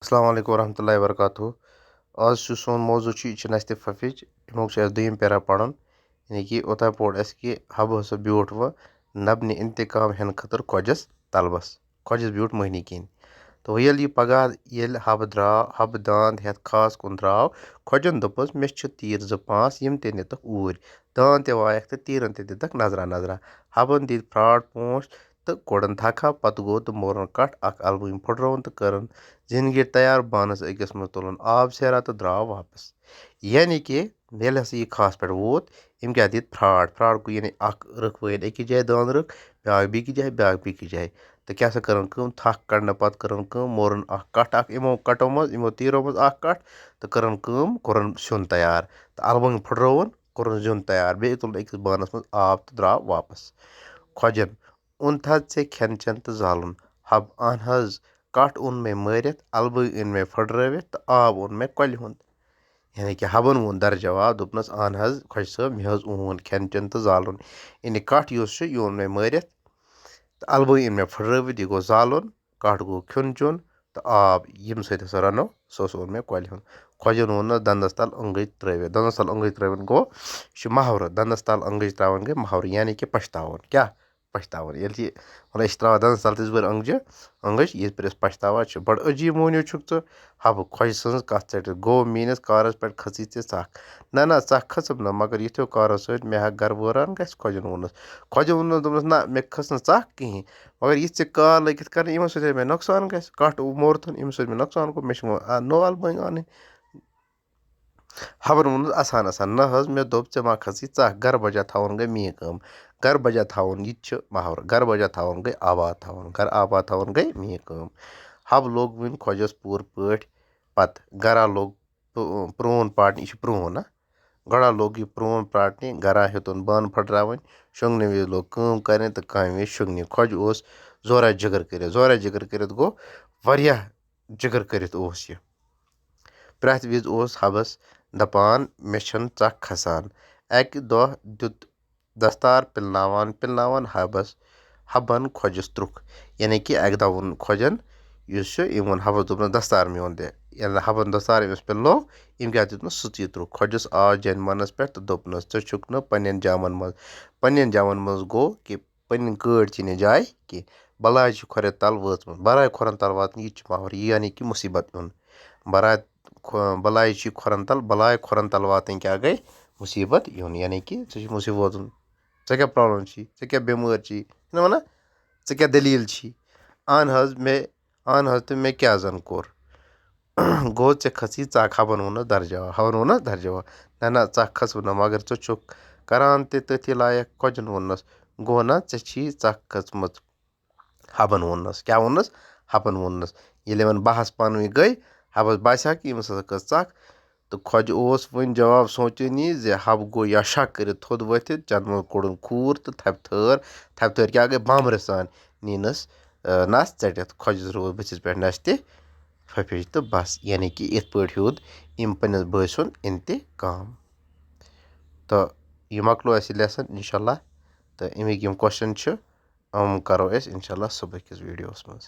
السلام علیکم ورحمۃ اللہ وبرکاتہ آز چھُ سون موضوع چھُ نستہِ ففج یِمو چھُ اَسہِ دوٚیِم پیرا پَرُن یعنی کہِ اوٚتام پوٚر اَسہِ کہِ حبہٕ ہسا بیوٗٹھ وۄنۍ نبنہِ اِنتقام ہٮ۪نہٕ خٲطرٕ خۄجَس تلبس خۄجَس بیوٗٹھ مٔہنی کِنۍ تہٕ ییٚلہِ یہِ پگاہ ییٚلہِ حبہٕ درٛاو حبہٕ داند ہٮ۪تھ خاص کُن درٛاو خۄجَن دوٚپُس مےٚ چھِ تیٖر 2-5 یِم تہِ نِتَکھ اوٗرۍ داند تہِ وایَکھ تہٕ تیٖرَن تہِ دِتَکھ نظرا نظرا حبَن دِتۍ فرٛاٹ پونٛسہٕ تہٕ کوٚڑُن تھکھا پَتہٕ گوٚو تہٕ مورُن کَٹھ اَکھ اَلبٲنۍ پھٕٹرٲوُن تہٕ کٔرٕن زِندگی تیار بانَس أکِس منٛز تُلُن آب سیرا تہٕ درٛاو واپس یعنی کہِ ییٚلہِ ہسا یہِ خاص پٮ۪ٹھ ووت أمۍ کیٛاہ دِتۍ فرٛاڈ گوٚو یعنی اَکھ رٕکھ وٲلۍ أکِس جایہِ داند رٕکھ بیٛاکھ بیٚکِس جایہِ بیٛاکھ بیٚکِس جایہِ تہٕ کیٛاہ سا کٔرٕن کٲم تھکھ کَڑنہٕ پَتہٕ کٔرٕن کٲم مورُن اَکھ کَٹھ اَکھ یِمو کَٹو منٛز یِمو تیٖرو منٛز اَکھ کَٹھ تہٕ کٔرٕن کٲم کوٚرُن سیُن تیار تہٕ اَلبٲنۍ پھٕٹرٲوُن کوٚرُن زیُن تیار بیٚیہِ تُلُن أکِس بانَس منٛز آب تہٕ درٛاو واپس خۄجَن اوٚن تھا ژےٚ کھٮ۪ن چٮ۪ن تہٕ زالُن حب اہن حظ کَٹھ اوٚن مےٚ مٲرِتھ اَلبٲنۍ أنۍ مےٚ پھٕٹرٲوِتھ تہٕ آب اوٚن مےٚ کۄلہِ ہُنٛد یعنی کہِ حبَن ووٚن درجواب دوٚپنَس اہن حظ خۄجہِ صٲب مےٚ حظ اوٚن کھٮ۪ن چٮ۪ن تہٕ زالُن یعنی کَٹھ یُس چھُ یہِ اوٚن مےٚ مٲرِتھ تہٕ اَلبٲنۍ أنۍ مےٚ پھٕٹرٲوِتھ یہِ گوٚو زالُن کَٹھ گوٚو کھیوٚن چیوٚن تہٕ آب ییٚمہِ سۭتۍ ہسا رَنو سُہ ہسا اوٚن مےٚ کۄلہِ ہُنٛد خۄجَن ووٚننَس دنٛدَس تل أنٛگٕج ترٛٲوِتھ دنٛدَس تل أنٛگٕج ترٛٲوِتھ گوٚو یہِ چھُ محاورٕ دنٛدَس تل أنٛگٕج ترٛاوٕنۍ گٔے محاورٕ یعنی کہِ پَشتاوُن کیٛاہ پَشتاوُن ییٚلہِ یہِ مطلب أسۍ چھِ ترٛاوان دنٛدَس تل تِژ پھِر أنٛگٕج یِژ پھِر أسۍ پَشتاوان چھِ بَڑٕ عجیٖب موہنیوٗ چھُکھ ژٕ حبہٕ خۄجہِ سٕنٛز کَتھ ژٔٹِتھ گوٚو میٛٲنِس کارَس پٮ۪ٹھ کھٔژٕے ژےٚ ژَکھ نہ ژَکھ کھٔژٕم نہٕ مگر یِتھیو کارو سۭتۍ مےٚ ہا گَرٕ وٲران گژھِ خۄجَن ووٚنُس خۄجَن ووٚنُس دوٚپنَس نہ مےٚ کھٔژ نہٕ ژَکھ کِہیٖنۍ مگر یہِ ژےٚ کار لٲگِتھ کَرنہِ یِمو سۭتۍ مےٚ نۄقصان گژھِ کَٹھ مورتھُن ییٚمہِ سۭتۍ مےٚ نۄقصان گوٚو مےٚ چھِ وۄنۍ نوٚو اَلبٲنۍ اَنٕنۍ حبَن ووٚنُس اَسان نہ حظ مےٚ دوٚپ ژےٚ ما کھٔژٕے ژَکھ گَرٕ بجا تھاوُن گٔے میٛٲنۍ کٲم گَرٕ بجا تھاوُن یہِ تہِ چھُ محاورٕ گَرٕ بجا تھاوُن گٔے آباد تھاوُن گَرٕ آباد تھاوُن گٔے میٛٲنۍ کٲم حبہٕ لوٚگ وٕنۍ خۄجَس پوٗرٕ پٲٹھۍ پَتہٕ گَرا لوٚگ پرٛون پاٹنہِ یہِ چھُ پرٛون نا گۄڈا لوٚگ یہِ پرٛون پاٹنہِ گَرا ہیوٚتُن بانہٕ پھٕٹراوٕنۍ شۄنٛگنہٕ وِزِ لوٚگ کٲم کَرٕنۍ تہٕ کامہِ وِزِ شۄنٛگنہِ خۄجہِ اوس زورا جِگر کٔرِتھ گوٚو واریاہ جِگر کٔرِتھ اوس یہِ پرٛٮ۪تھ وِزِ اوس حبَس دَپان مےٚ چھَنہٕ ژَکھ کھسان اَکہِ دۄہ دیُت دستار پِلناوان حبَن خۄجَس ترُکھ یعنی کہِ اَکہِ دۄہ ووٚن خۄجَن یُس چھُ أمۍ ووٚن حبَس دوٚپنَس دستار میون دِ ییٚلہِ نہٕ حبَن دستار أمِس پِلنو أمۍ کیٛاہ دیُتنَس سُژی ترُکھ خۄجَس آو جَنہِ مَنَس پٮ۪ٹھ تہٕ دوٚپنَس ژٕ چھُکھ نہٕ پنٛنٮ۪ن جامَن منٛز گوٚو کہِ پنٕنۍ گٲڑۍ ژی نہٕ جاے کینٛہہ بَلاے چھِ کھۄرِ تل وٲژمٕژ بَلاے کھۄرَن تل واتنہِ یہِ تہِ چھُ محاورٕ یہِ یعنی کہِ مُصیٖبت یُن بَلاے چھِ بَلاے کھۄرَن تل واتٕنۍ کیٛاہ گٔے مُصیٖبت یُن یعنی کہِ ژےٚ چھِ مُصیٖبت واتُن ژےٚ کیٛاہ پرٛابلِم چھی ژےٚ کیٛاہ بٮ۪مٲرۍ چھی چھِنہ وَنان ژےٚ کیٛاہ دٔلیٖل چھی اہن حظ تہٕ مےٚ کیٛاہ زَن کوٚر گوٚو ژےٚ کھٔژٕے ژَکھ حبَن ووٚنُس درجواب نہ ژَکھ کھٔژٕم نہٕ مگر ژٕ چھُکھ کَران تہِ تٔتھی لایق خۄجَن ووٚننَس گوٚو نہ ژےٚ چھی ژَکھ کھٔژمٕژ حبَن ووٚننَس کیٛاہ ووٚننَس حبَن ووٚننَس ییٚلہِ یِمَن بحث پانہٕ ؤنۍ گٔے حبَس باسیٛا کہِ ییٚمِس ہسا کھٔژ ژَکھ تہٕ خۄجہِ اوس وۄنۍ جواب سونٛچٲنی زِ حبہٕ گوٚو یا شک کٔرِتھ تھوٚد ؤتھِتھ چَندٕ منٛز کوٚڑُن کھوٗر تہٕ تھپہِ تھٲر کیٛاہ گٔے بامبرٕ سان نیٖنَس نَس ژٔٹِتھ خۄجَس روٗز بٕتھِس پٮ۪ٹھ نستہِ ففج تہٕ بَس یعنی کہِ یِتھ پٲٹھۍ ہیوٚد أمۍ پنٛنِس بٲے سُنٛد اِنتقام تہٕ یہِ مۄکلو اَسہِ یہِ لیسن اِنشاء اللہ تہٕ اَمِکۍ یِم کوسچن چھِ یِم کَرو أسۍ اِنشاء اللہ صُبحکِس ویٖڈیوَس منٛز